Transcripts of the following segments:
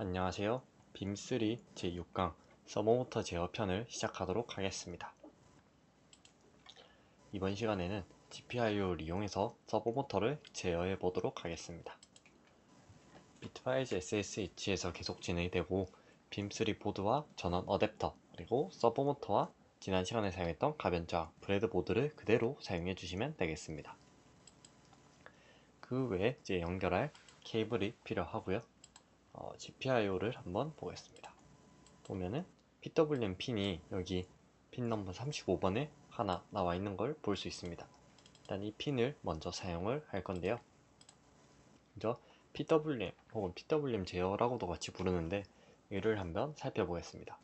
안녕하세요. 빔3 제6강 서버모터 제어 편을 시작하도록 하겠습니다. 이번 시간에는 GPIO를 이용해서 서버모터를 제어해 보도록 하겠습니다. 비트파이즈 SSH에서 계속 진행이 되고 빔3 보드와 전원 어댑터 그리고 서버모터와 지난 시간에 사용했던 가변자 브레드보드를 그대로 사용해 주시면 되겠습니다. 그 외에 이제 연결할 케이블이 필요하고요. GPIO를 한번 보겠습니다. 보면은 PWM 핀이 여기 핀 넘버 35번에 하나 나와 있는 걸 볼 수 있습니다. 일단 이 핀을 먼저 사용을 할 건데요. 먼저 PWM 혹은 PWM 제어라고도 같이 부르는데 이를 한번 살펴보겠습니다.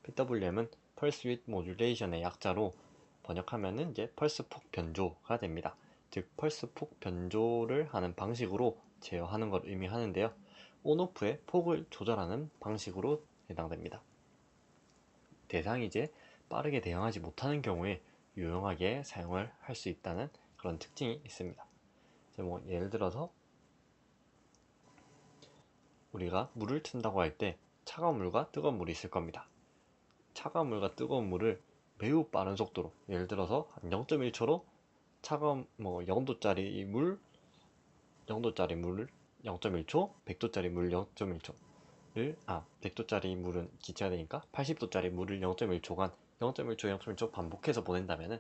PWM은 Pulse Width Modulation의 약자로 번역하면은 이제 펄스 폭 변조가 됩니다. 즉 펄스 폭 변조를 하는 방식으로 제어하는 걸 의미하는데요. 온오프의 폭을 조절하는 방식으로 해당됩니다. 대상이 이제 빠르게 대응하지 못하는 경우에 유용하게 사용을 할 수 있다는 그런 특징이 있습니다. 예를 들어서 우리가 물을 튼다고 할 때 차가운 물과 뜨거운 물이 있을 겁니다. 차가운 물과 뜨거운 물을 매우 빠른 속도로, 예를 들어서 0.1초로 차가운 0도짜리 물 0도짜리 물을 0.1초, 100도짜리 물 0.1초를 100도짜리 물은 기체가 되니까 80도짜리 물을 0.1초간 0.1초, 0.1초 반복해서 보낸다면은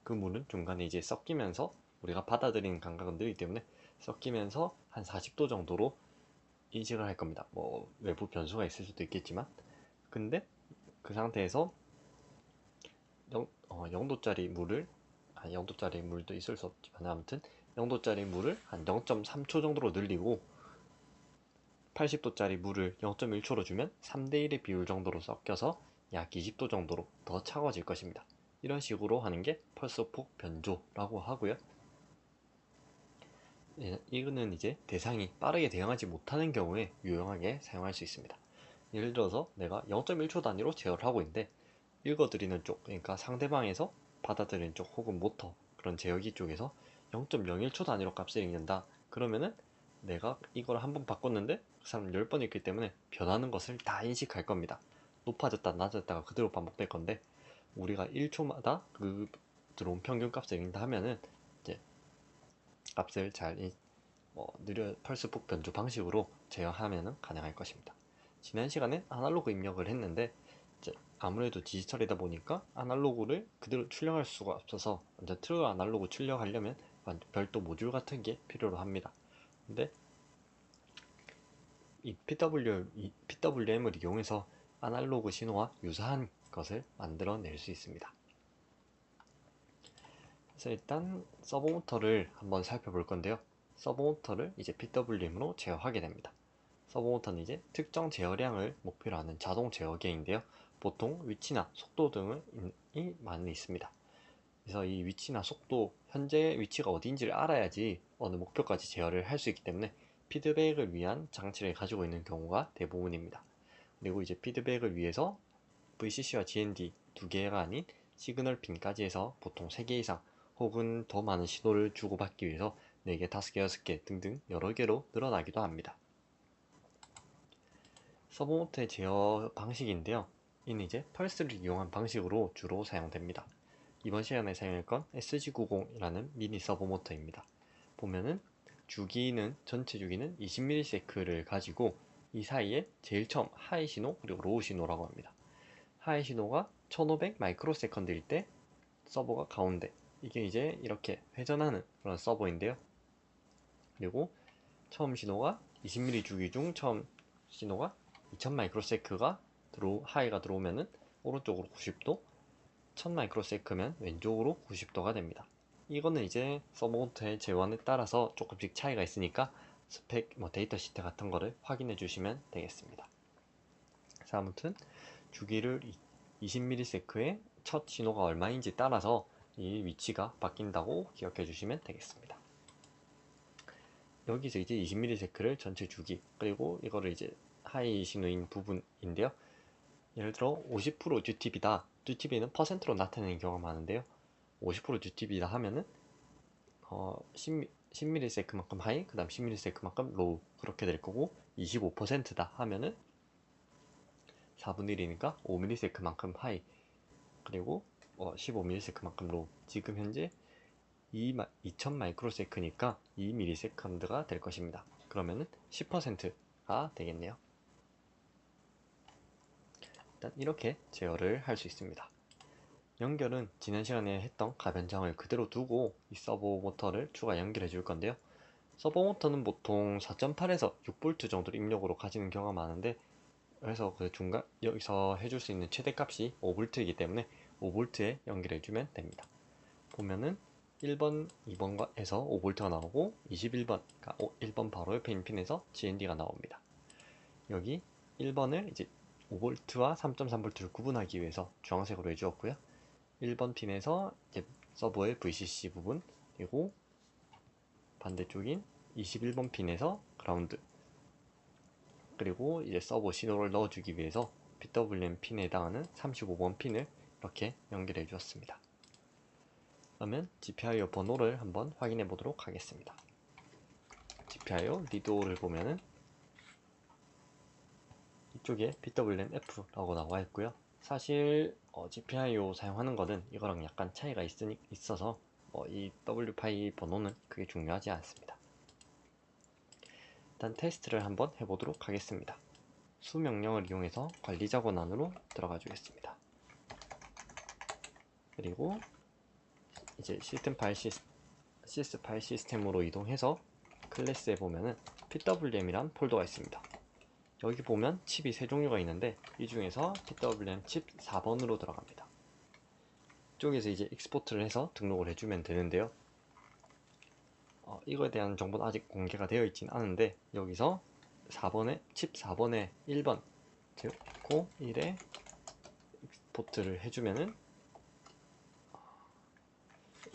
그 물은 중간에 이제 섞이면서 우리가 받아들이는 감각은 느리기 때문에 섞이면서 한 40도 정도로 인식을 할 겁니다. 외부 변수가 있을 수도 있겠지만 근데 그 상태에서 0도짜리 물을 0도짜리 물도 있을 수 없지만 아무튼 0도짜리 물을 한 0.3초 정도로 늘리고 80도짜리 물을 0.1초로 주면 3대1의 비율 정도로 섞여서 약 20도 정도로 더 차가워질 것입니다. 이런 식으로 하는 게 펄스폭 변조라고 하고요. 이거는 이제 대상이 빠르게 대응하지 못하는 경우에 유용하게 사용할 수 있습니다. 예를 들어서 내가 0.1초 단위로 제어를 하고 있는데 읽어드리는 쪽, 그러니까 상대방에서 받아들이는 쪽 혹은 모터 그런 제어기 쪽에서 0.01초 단위로 값을 읽는다. 그러면은 내가 이걸 한번 바꿨는데 그 사람 10번 읽기 때문에 변하는 것을 다 인식할 겁니다. 높아졌다 낮아졌다가 그대로 반복될 건데 우리가 1초마다 그 들어온 평균 값을 읽는다 하면은 이제 값을 잘 느려 펄스폭 변조 방식으로 제어하면 가능할 것입니다. 지난 시간에 아날로그 입력을 했는데 이제 아무래도 디지털이다 보니까 아날로그를 그대로 출력할 수가 없어서 먼저 트루 아날로그 출력하려면 별도 모듈 같은 게 필요로 합니다. 근데 이 PWM을 이용해서 아날로그 신호와 유사한 것을 만들어낼 수 있습니다. 그래서 일단 서버모터를 한번 살펴볼 건데요. 서버모터를 이제 PWM으로 제어하게 됩니다. 서버모터는 이제 특정 제어량을 목표로 하는 자동 제어기인데요. 보통 위치나 속도 등이 많이 있습니다. 그래서 이 위치나 속도, 현재 위치가 어디인지를 알아야지 어느 목표까지 제어를 할 수 있기 때문에 피드백을 위한 장치를 가지고 있는 경우가 대부분입니다. 그리고 이제 피드백을 위해서 VCC와 GND 두 개가 아닌 시그널 핀까지 해서 보통 3개 이상 혹은 더 많은 신호를 주고받기 위해서 4개, 5개, 6개 등등 여러 개로 늘어나기도 합니다. 서버모터의 제어 방식인데요. 이는 이제 펄스를 이용한 방식으로 주로 사용됩니다. 이번 시간에 사용할 건 SG90이라는 미니 서버모터입니다. 보면은 전체 주기는 20ms를 가지고 이 사이에 제일 처음 하이 신호 그리고 로우 신호라고 합니다. 하이 신호가 1500 마이크로세컨드일 때 서버가 가운데, 이게 이제 이렇게 회전하는 그런 서버인데요. 그리고 처음 신호가 20mm 주기 중 처음 신호가 2000 마이크로세크가 하이가 들어오면은 오른쪽으로 90도, 1000 마이크로세크면 왼쪽으로 90도가 됩니다. 이거는 이제 서버모터의 제원에 따라서 조금씩 차이가 있으니까 스펙, 데이터 시트 같은 거를 확인해 주시면 되겠습니다. 그래서 아무튼 주기를 20ms의 첫 신호가 얼마인지 따라서 이 위치가 바뀐다고 기억해 주시면 되겠습니다. 여기서 이제 20ms를 전체 주기, 그리고 이거를 이제 하이 신호인 부분인데요. 예를 들어 50% 듀티비다. 듀티비는 퍼센트로 나타내는 경우가 많은데요. 50% 듀티비다 하면은 10ms만큼 하이, 그 다음 10ms만큼 로우 그렇게 될 거고 25%다 하면은 4분의 1이니까 5ms만큼 하이 그리고 15ms만큼 로우. 지금 현재 2000 마이크로세크니까 2ms가 될 것입니다. 그러면은 10%가 되겠네요. 일단 이렇게 제어를 할 수 있습니다. 연결은 지난 시간에 했던 가변장을 그대로 두고 이 서버 모터를 추가 연결해 줄 건데요. 서버 모터는 보통 4.8에서 6V 정도로 입력으로 가지는 경우가 많은데, 그래서 그 중간 여기서 해줄 수 있는 최대값이 5V이기 때문에 5V에 연결해 주면 됩니다. 보면은 1번, 2번에서 5V가 나오고 21번, 그러니까 1번 바로 옆에 있는 핀에서 GND가 나옵니다. 여기 1번을 이제 5V와 3.3V를 구분하기 위해서 주황색으로 해주었고요. 1번 핀에서 이제 서버의 VCC 부분, 그리고 반대쪽인 21번 핀에서 그라운드, 그리고 이제 서버 신호를 넣어주기 위해서 PWM 핀에 해당하는 35번 핀을 이렇게 연결해 주었습니다. 그러면 GPIO 번호를 한번 확인해 보도록 하겠습니다. GPIO 리도를 보면은 이쪽에 PWM-F라고 나와 있고요. 사실 GPIO 사용하는 거는 이거랑 약간 차이가 있어서 이 WPI 번호는 그게 중요하지 않습니다. 일단 테스트를 한번 해보도록 하겠습니다. 수 명령을 이용해서 관리자 권한으로 들어가 주겠습니다. 그리고 이제 시스템 파일 시스 파일 시스템으로 이동해서 클래스에 보면은 PWM이란 폴더가 있습니다. 여기 보면 칩이 세 종류가 있는데 이 중에서 PWM 칩 4번으로 들어갑니다. 이쪽에서 이제 익스포트를 해서 등록을 해주면 되는데요. 이거에 대한 정보는 아직 공개가 되어 있진 않은데, 여기서 4번에 칩 4번에 1번 즉 고1에 익스포트를 해주면은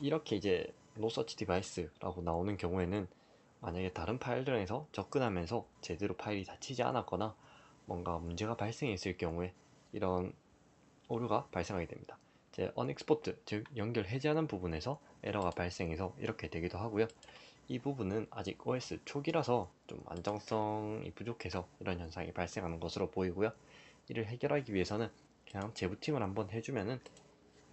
이렇게 이제 노서치 디바이스라고 나오는 경우에는, 만약에 다른 파일들에서 접근하면서 제대로 파일이 닫히지 않았거나 뭔가 문제가 발생했을 경우에 이런 오류가 발생하게 됩니다. 이제 unexport, 즉 연결 해제하는 부분에서 에러가 발생해서 이렇게 되기도 하고요. 이 부분은 아직 OS 초기라서 좀 안정성이 부족해서 이런 현상이 발생하는 것으로 보이고요. 이를 해결하기 위해서는 그냥 재부팅을 한번 해주면은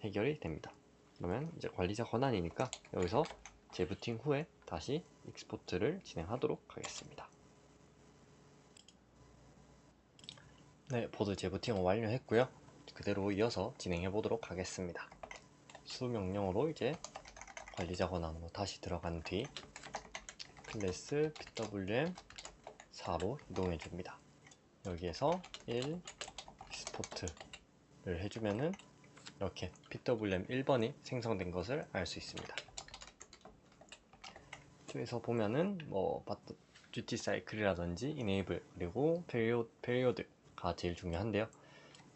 해결이 됩니다. 그러면 이제 관리자 권한이니까 여기서 재부팅 후에 다시 익스포트를 진행하도록 하겠습니다. 네, 보드 재부팅을 완료했고요. 그대로 이어서 진행해 보도록 하겠습니다. 수 명령으로 이제 관리자 권한으로 다시 들어간 뒤 클래스 PWM 4로 이동해 줍니다. 여기에서 1 익스포트를 해주면은 이렇게 PWM 1번이 생성된 것을 알 수 있습니다. 이쪽에서 보면은 듀티 사이클이라든지 이네이블, 그리고 페리오드가 제일 중요한데요.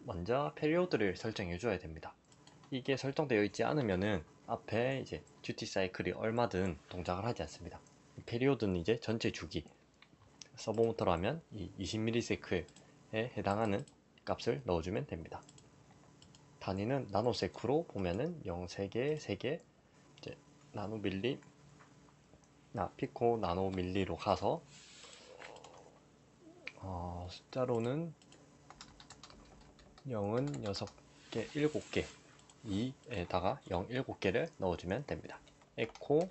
먼저 페리오드를 설정해 줘야 됩니다. 이게 설정되어 있지 않으면은 앞에 이제 듀티 사이클이 얼마든 동작을 하지 않습니다. 페리오드는 이제 전체 주기, 서버 모터로 하면 이 20ms에 해당하는 값을 넣어주면 됩니다. 단위는 나노세크로 보면은 0 3개, 3개, 이제 나노밀리, 피코 나노밀리로 가서 숫자로는 0은 6개, 7개, 2에다가 0, 7개를 넣어주면 됩니다. 에코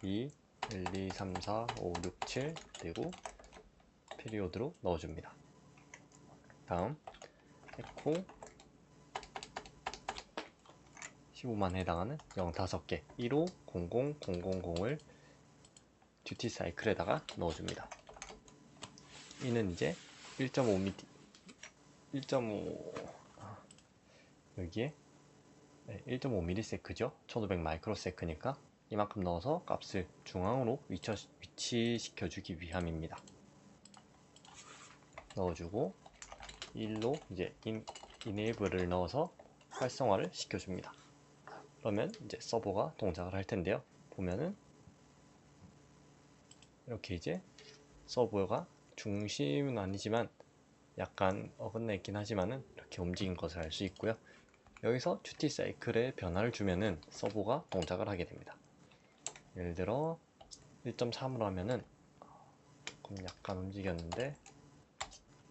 2, 1, 2, 3, 4, 5, 6, 7 그리고 피리오드로 넣어줍니다. 다음 에코 15만 해당하는 0, 5개 1호 00, 000을 듀티 사이클에다가 넣어줍니다. 이는 이제 1.5mm 1.5 여기에 1.5ms죠. 1500 마이크로세크니까 이만큼 넣어서 값을 중앙으로 위치시켜 주기 위함입니다. 넣어주고 1로 이제 이네이블을 넣어서 활성화를 시켜줍니다. 그러면 이제 서버가 동작을 할 텐데요. 보면은 이렇게 이제 서버가 중심은 아니지만 약간 어긋나 있긴 하지만은 이렇게 움직인 것을 알 수 있고요. 여기서 듀티 사이클에 변화를 주면은 서버가 동작을 하게 됩니다. 예를 들어 1.3으로 하면은 조금 약간 움직였는데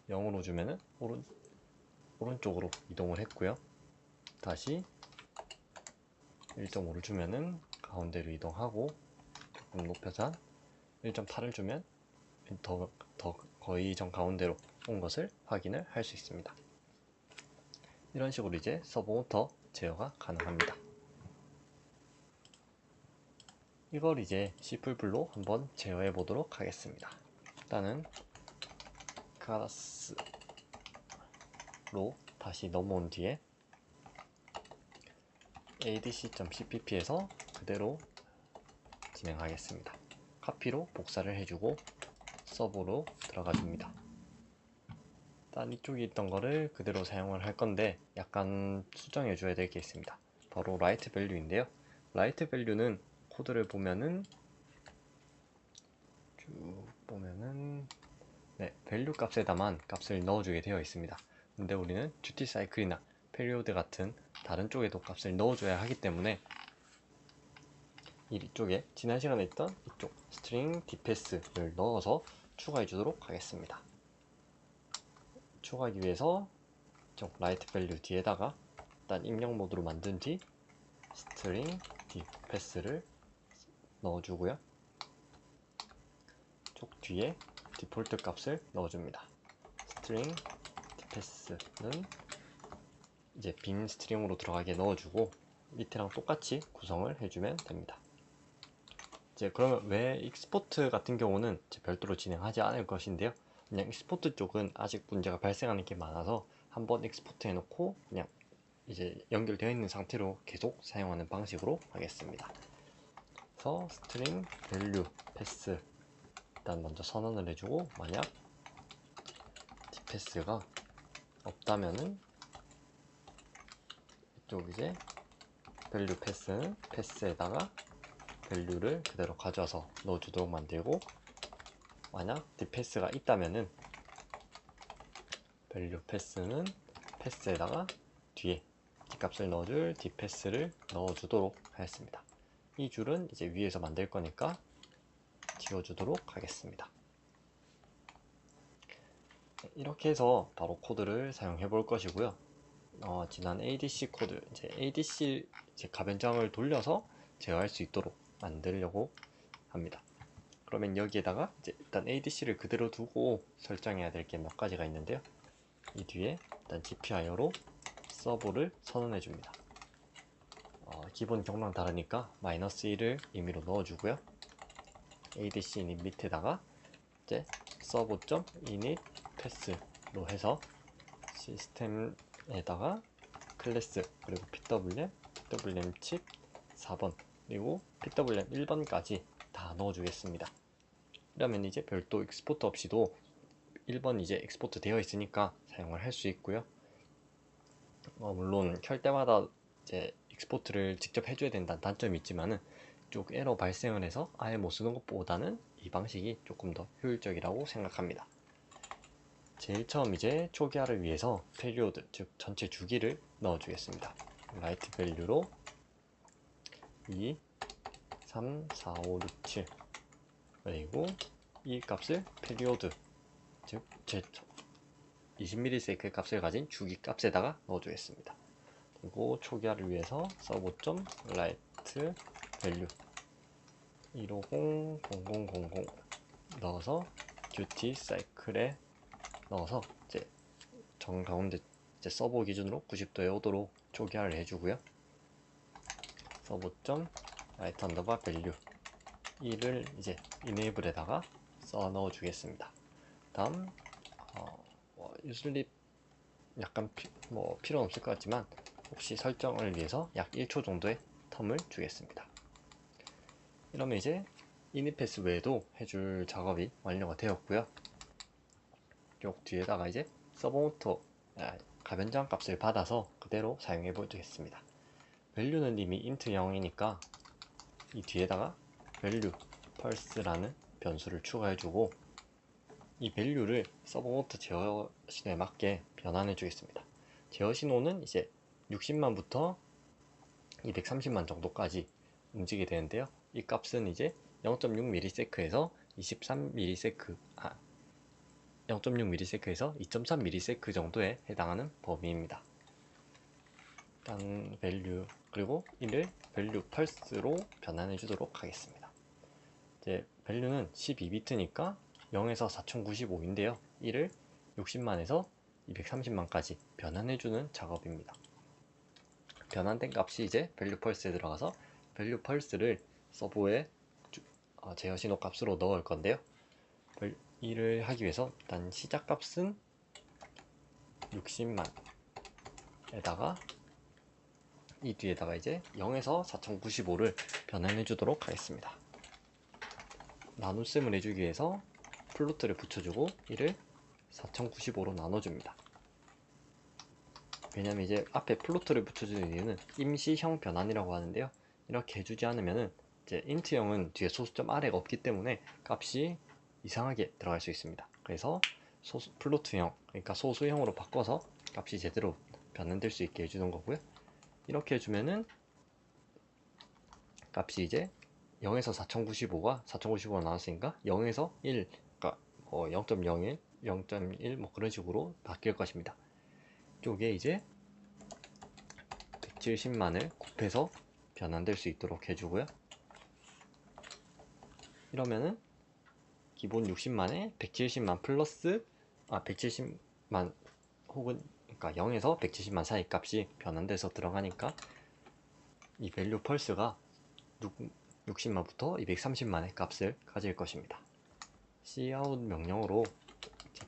0으로 주면은 오른쪽으로 이동을 했고요. 다시 1.5를 주면은 가운데로 이동하고 조금 높여서 1.8을 주면 더 거의 정 가운데로 온 것을 확인을 할 수 있습니다. 이런 식으로 이제 서버 모터 제어가 가능합니다. 이걸 이제 C++ 한번 제어해 보도록 하겠습니다. 일단은 클래스로 다시 넘어온 뒤에 adc.cpp에서 그대로 진행하겠습니다. 카피로 복사를 해주고 서버로 들어가 줍니다. 일단 이쪽에 있던 거를 그대로 사용을 할 건데 약간 수정해 줘야 될 게 있습니다. 바로 write value인데요. write value는 코드를 보면은 쭉 보면은 value 값에다만 값을 넣어주게 되어 있습니다. 근데 우리는 duty cycle이나 period 같은 다른 쪽에도 값을 넣어줘야 하기 때문에 이쪽에 지난 시간에 있던 이쪽 string dpass를 넣어서 추가해 주도록 하겠습니다. 추가하기 위해서 이쪽 write value 뒤에다가 일단 입력 모드로 만든 뒤 string dpass를 넣어주고요. 쪽 뒤에 디폴트 값을 넣어줍니다. string dpass는 이제 빈 스트링으로 들어가게 넣어주고 밑에랑 똑같이 구성을 해주면 됩니다. 이제 그러면 왜 익스포트 같은 경우는 별도로 진행하지 않을 것인데요. 그냥 익스포트 쪽은 아직 문제가 발생하는 게 많아서 한번 익스포트 해놓고 그냥 이제 연결되어 있는 상태로 계속 사용하는 방식으로 하겠습니다. 그래서 string value pass 일단 먼저 선언을 해주고 만약 dpass가 없다면은 이쪽 이제 value pass는 pass에다가 value를 그대로 가져와서 넣어주도록 만들고 만약 dpass가 있다면은 value pass는 pass에다가 뒤에 d값을 넣어줄 dpass를 넣어주도록 하겠습니다. 이 줄은 이제 위에서 만들 거니까 지워주도록 하겠습니다. 이렇게 해서 바로 코드를 사용해 볼 것이고요. 지난 ADC 코드, 이제 ADC 가변장을 돌려서 제어할 수 있도록 만들려고 합니다. 그러면 여기에다가 이제 일단 ADC를 그대로 두고 설정해야 될 게 몇 가지가 있는데요. 이 뒤에 일단 GPIO로 서브를 선언해 줍니다. 기본 경로랑 다르니까 -1을 임의로 넣어주고요. ADC init 밑에다가 이제 servo.init pass로 해서 시스템에다가 클래스 그리고 pwm 칩 4번 그리고 pwm 1번까지 다 넣어주겠습니다. 그러면 이제 별도 익스포트 없이도 1번 이제 익스포트 되어 있으니까 사용을 할 수 있고요. 물론 켤 때마다 이제 익스포트를 직접 해줘야 된다는 단점이 있지만은 쪽 에러 발생을 해서 아예 못 쓰는 것보다는 이 방식이 조금 더 효율적이라고 생각합니다. 제일 처음 이제 초기화를 위해서 period 즉 전체 주기를 넣어주겠습니다. write value로 2, 3, 4, 5, 6, 7 그리고 이 값을 period 즉 20ms 값을 가진 주기 값에다가 넣어주겠습니다. 그리고 초기화를 위해서 servo.write value 1500000 넣어서 duty cycle에 넣어서 이제 정 가운데 이제 서버 기준으로 90도에 오도록 초기화를 해주고요. servo.write value 1을 이제 enable에다가 써 넣어주겠습니다. 다음 유슬립 약간 필요는 없을 것 같지만 혹시 설정을 위해서 약 1초 정도의 텀을 주겠습니다. 이러면 이제 init 패스 외에도 해줄 작업이 완료가 되었고요. 요 뒤에다가 이제 서버모터 가변장 값을 받아서 그대로 사용해 보겠습니다. value는 이미 int 0이니까 이 뒤에다가 value pulse라는 변수를 추가해 주고 이 value를 서버모터 제어 신호에 맞게 변환해 주겠습니다. 제어 신호는 이제 60만부터 230만 정도까지 움직이게 되는데요. 이 값은 이제 0.6ms에서 0.6ms에서 2.3ms 정도에 해당하는 범위입니다. 일단 밸류, 그리고 이를 밸류 펄스로 변환해 주도록 하겠습니다. 이제 밸류는 12비트니까 0에서 4095인데요. 이를 60만에서 230만까지 변환해주는 작업입니다. 변환된 값이 이제 밸류 펄스에 들어가서 밸류 펄스를 서버에 제어 신호 값으로 넣을 건데요. 이를 하기 위해서 일단 시작 값은 60만에다가 이 뒤에다가 이제 0에서 4095를 변환해 주도록 하겠습니다. 나눗셈을 해주기 위해서 플로트를 붙여주고 이를 4095로 나눠줍니다. 왜냐면 이제 앞에 플로트를 붙여주는 이유는 임시형 변환이라고 하는데요. 이렇게 해주지 않으면은 이제 int형은 뒤에 소수점 아래가 없기 때문에 값이 이상하게 들어갈 수 있습니다. 그래서 플로트형, 그러니까 소수형으로 바꿔서 값이 제대로 변환될 수 있게 해주는 거고요. 이렇게 해주면은 값이 이제 0에서 4095가 4095가 나왔으니까 0에서 1, 그러니까 0.01, 0.1 뭐 그런 식으로 바뀔 것입니다. 이쪽에 이제 170만을 곱해서 변환될 수 있도록 해주고요. 이러면은 기본 60만에 170만 플러스 170만 혹은 그러니까 0에서 170만 사이 값이 변환돼서 들어가니까 이 밸류 펄스가 60만부터 230만의 값을 가질 것입니다. cout 명령으로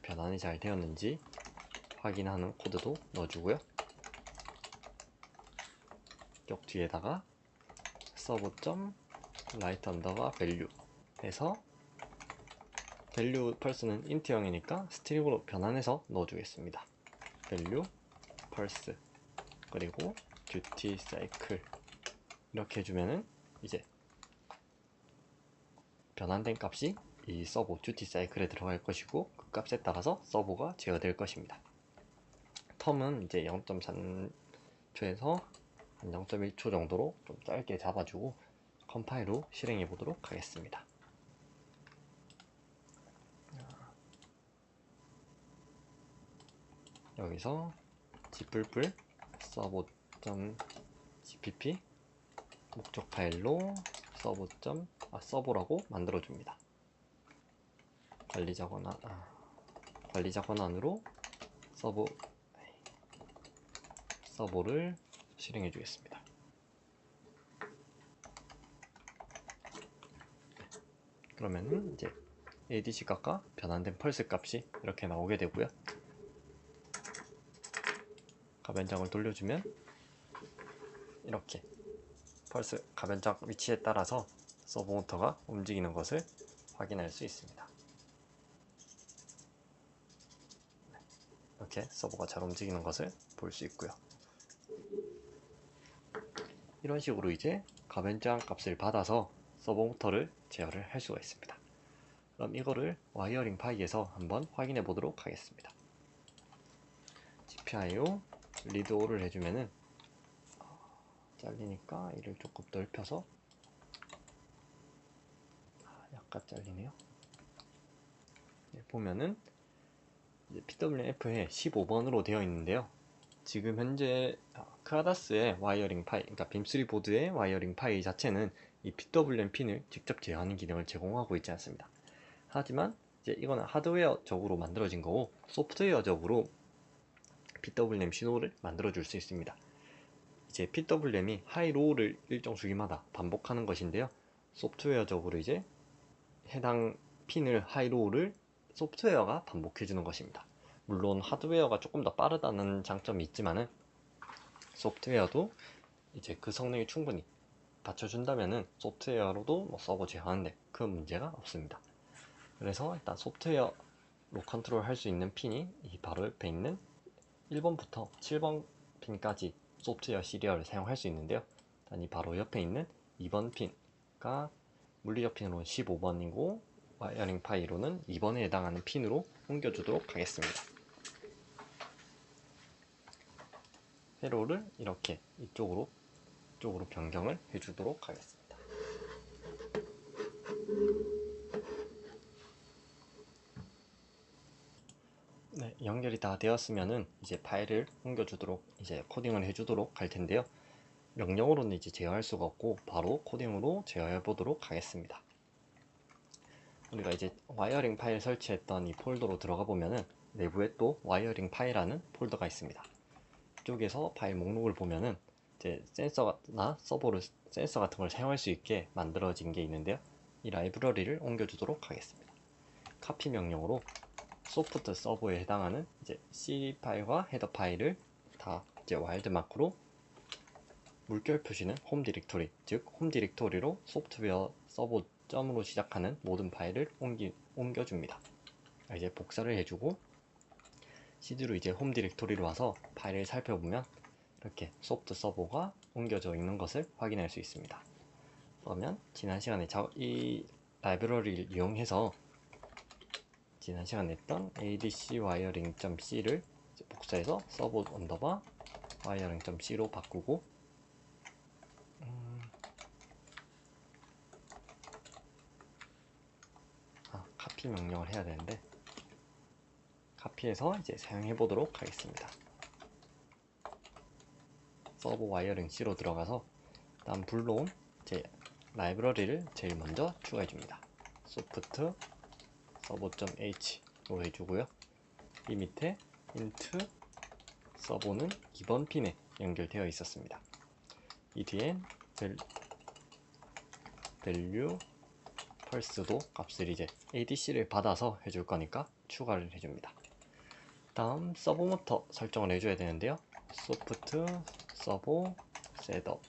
변환이 잘 되었는지 확인하는 코드도 넣어주고요. 이쪽 뒤에다가 server.write_value 해서 밸류 펄스는 int형이니까 스트링으로 변환해서 넣어주겠습니다. 밸류 펄스 그리고 duty cycle 이렇게 해주면은 이제 변환된 값이 이 서버 duty cycle에 들어갈 것이고 그 값에 따라서 서버가 제어될 것입니다. 텀은 이제 0.3초에서 한 0.1초 정도로 좀 짧게 잡아주고 컴파일로 실행해 보도록 하겠습니다. 여기서 g풀풀 server.cpp 목적 파일로 서버라고 만들어 줍니다. 관리자 권한으로 서버를 실행해 주겠습니다. 그러면은 이제 ADC 값과 변환된 펄스 값이 이렇게 나오게 되고요. 가변장을 돌려주면 이렇게 펄스 가변장 위치에 따라서 서버 모터가 움직이는 것을 확인할 수 있습니다. 이렇게 서버가 잘 움직이는 것을 볼 수 있고요. 이런 식으로 이제 가변장 값을 받아서 서버 모터를 제어를 할 수가 있습니다. 그럼 이거를 와이어링 파이에서 한번 확인해 보도록 하겠습니다. GPIO read all을 해주면은 잘리니까 이를 조금 넓혀서 약간 잘리네요. 보면은 PWMF에 15번으로 되어 있는데요. 지금 현재 크라다스의 와이어링 파이, 그러니까 빔3 보드의 와이어링 파이 자체는 이 PWM 핀을 직접 제어하는 기능을 제공하고 있지 않습니다. 하지만 이제 이거는 하드웨어적으로 만들어진 거고 소프트웨어적으로 PWM 신호를 만들어 줄 수 있습니다. 이제 PWM이 하이로우를 일정 주기마다 반복하는 것인데요. 소프트웨어적으로 이제 해당 핀을 하이로우를 소프트웨어가 반복해 주는 것입니다. 물론 하드웨어가 조금 더 빠르다는 장점이 있지만은 소프트웨어도 이제 그 성능이 충분히 받쳐준다면은 소프트웨어로도 뭐 서버 제어하는데 큰 문제가 없습니다. 그래서 일단 소프트웨어로 컨트롤 할 수 있는 핀이 이 바로 옆에 있는 1번부터 7번 핀까지 소프트웨어 시리얼을 사용할 수 있는데요. 일단 이 바로 옆에 있는 2번 핀과 물리적 핀으로는 15번이고 와이어링 파이로는 2번에 해당하는 핀으로 옮겨주도록 하겠습니다. 세로를 이렇게 이쪽으로 변경을 해주도록 하겠습니다. 네, 연결이 다 되었으면은 이제 파일을 옮겨주도록 이제 코딩을 해주도록 할 텐데요. 명령으로는 이제 제어할 수가 없고 바로 코딩으로 제어해 보도록 하겠습니다. 우리가 이제 와이어링 파일 설치했던 이 폴더로 들어가 보면은 내부에 또 와이어링 파일이라는 폴더가 있습니다. 이쪽에서 파일 목록을 보면은 이제 센서나 센서 같은 걸 사용할 수 있게 만들어진 게 있는데요. 이 라이브러리를 옮겨주도록 하겠습니다. 카피 명령으로 소프트 서버에 해당하는 이제 C 파일과 헤더 파일을 다 이제 와일드 마크로 물결 표시는 홈 디렉토리, 즉 홈 디렉토리로 소프트웨어 서버 점으로 시작하는 모든 파일을 옮겨줍니다. 이제 복사를 해주고 CD로 이제 홈 디렉토리로 와서 파일을 살펴보면 이렇게 소프트 서버가 옮겨져 있는 것을 확인할 수 있습니다. 그러면 지난 시간에 이 라이브러리를 이용해서 지난 시간에 했던 adc wiring.c를 복사해서 서버 언더바 wiring.c로 바꾸고 카피 명령을 해야 되는데 카피해서 이제 사용해 보도록 하겠습니다. 서버 와이어링 C로 들어가서 다음 불러온 제 라이브러리를 제일 먼저 추가해 줍니다. soft server.h로 해주고요. 이 밑에 int 서버는 2번 핀에 연결되어 있었습니다. 이 뒤엔 value pulse도 값을 이제 adc를 받아서 해줄 거니까 추가를 해줍니다. 다음 서버 모터 설정을 해줘야 되는데요. soft server setup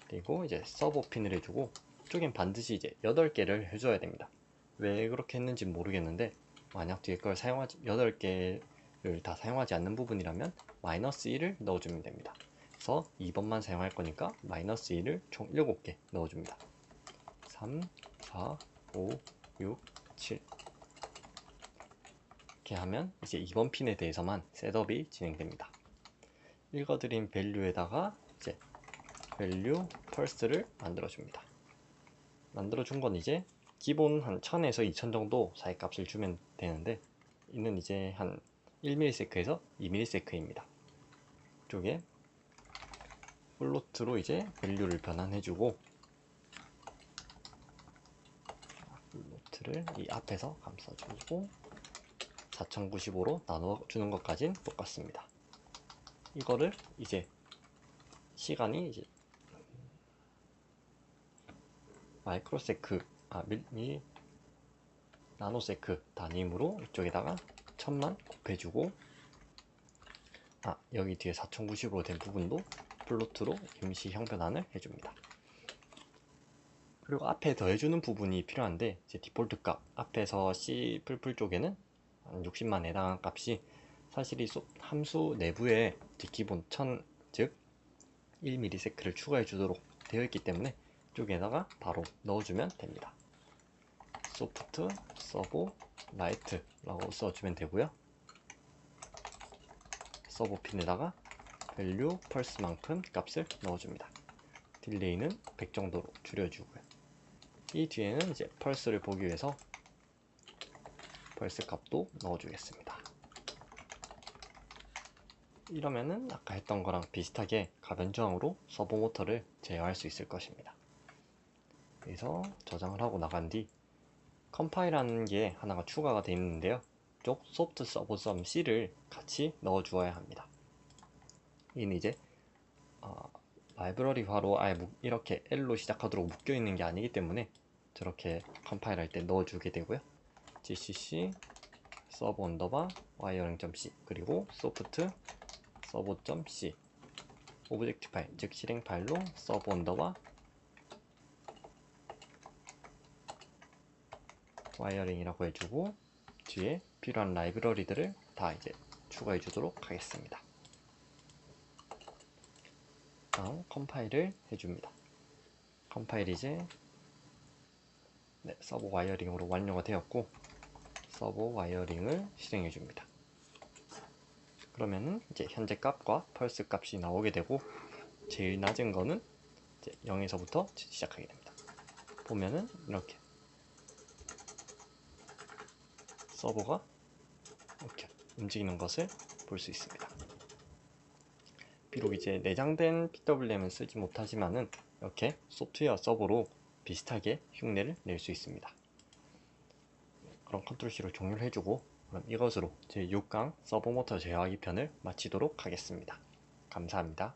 그리고 이제 서버 핀을 해주고 이쪽엔 반드시 이제 8개를 해줘야 됩니다. 왜 그렇게 했는지 모르겠는데 만약 뒤에 걸 8개를 다 사용하지 않는 부분이라면 -1을 넣어주면 됩니다. 그래서 2번만 사용할 거니까 -1을 총 7개 넣어줍니다. 3, 4, 5, 6, 7 이렇게 하면 이제 2번 핀에 대해서만 셋업이 진행됩니다. 읽어드린 밸류에다가 이제 value pulse를 만들어줍니다. 만들어준 건 이제 기본 한 1000에서 2000 정도 사이 값을 주면 되는데 이는 이제 한 1ms에서 2ms입니다. 이쪽에 플로트로 이제 밸류를 변환해주고 플로트를 이 앞에서 감싸주고 4095로 나눠주는 것까지는 똑같습니다. 이거를 이제 시간이 이제 마이크로세크 나노세크 단위로 이쪽에다가 1000만 곱해주고 여기 뒤에 4090으로 된 부분도 플로트로 임시 형변환을 해줍니다. 그리고 앞에 더해주는 부분이 필요한데 이제 디폴트 값 앞에서 C++ 쪽에는 한 60만 해당한 값이 사실 이 함수 내부에 기본 1000 즉 1ms를 추가해 주도록 되어 있기 때문에 이쪽에다가 바로 넣어주면 됩니다. soft server light라고 써주면 되고요. 서버 핀에다가 value pulse만큼 값을 넣어줍니다. 딜레이는 100 정도로 줄여주고요. 이 뒤에는 이제 펄스를 보기 위해서 펄스 값도 넣어주겠습니다. 이러면은 아까 했던 거랑 비슷하게 가변저항으로 서버 모터를 제어할 수 있을 것입니다. 그래서 저장을 하고 나간 뒤 컴파일하는 게 하나가 추가가 되어 있는데요. 이쪽 소프트 서버 .c를 같이 넣어 주어야 합니다. 이는 이제 라이브러리화로 아예 이렇게 L로 시작하도록 묶여 있는 게 아니기 때문에 저렇게 컴파일 할 때 넣어 주게 되고요. gcc 서버 언더바 wiring.c 그리고 soft server.c 오브젝트 파일 즉 실행 파일로 서버 언더바 와이어링이라고 해주고 뒤에 필요한 라이브러리들을 다 이제 추가해 주도록 하겠습니다. 다음 컴파일을 해줍니다. 컴파일이 이제 서버 와이어링으로 완료가 되었고 서버 와이어링을 실행해 줍니다. 그러면은 이제 현재 값과 펄스 값이 나오게 되고 제일 낮은 거는 이제 0에서부터 시작하게 됩니다. 보면은 이렇게 서버가 이렇게 움직이는 것을 볼 수 있습니다. 비록 이제 내장된 PWM은 쓰지 못하지만은 이렇게 소프트웨어 서버로 비슷하게 흉내를 낼 수 있습니다. 그럼 컨트롤 C로 종료를 해주고, 그럼 이것으로 제 6강 서버 모터 제어하기 편을 마치도록 하겠습니다. 감사합니다.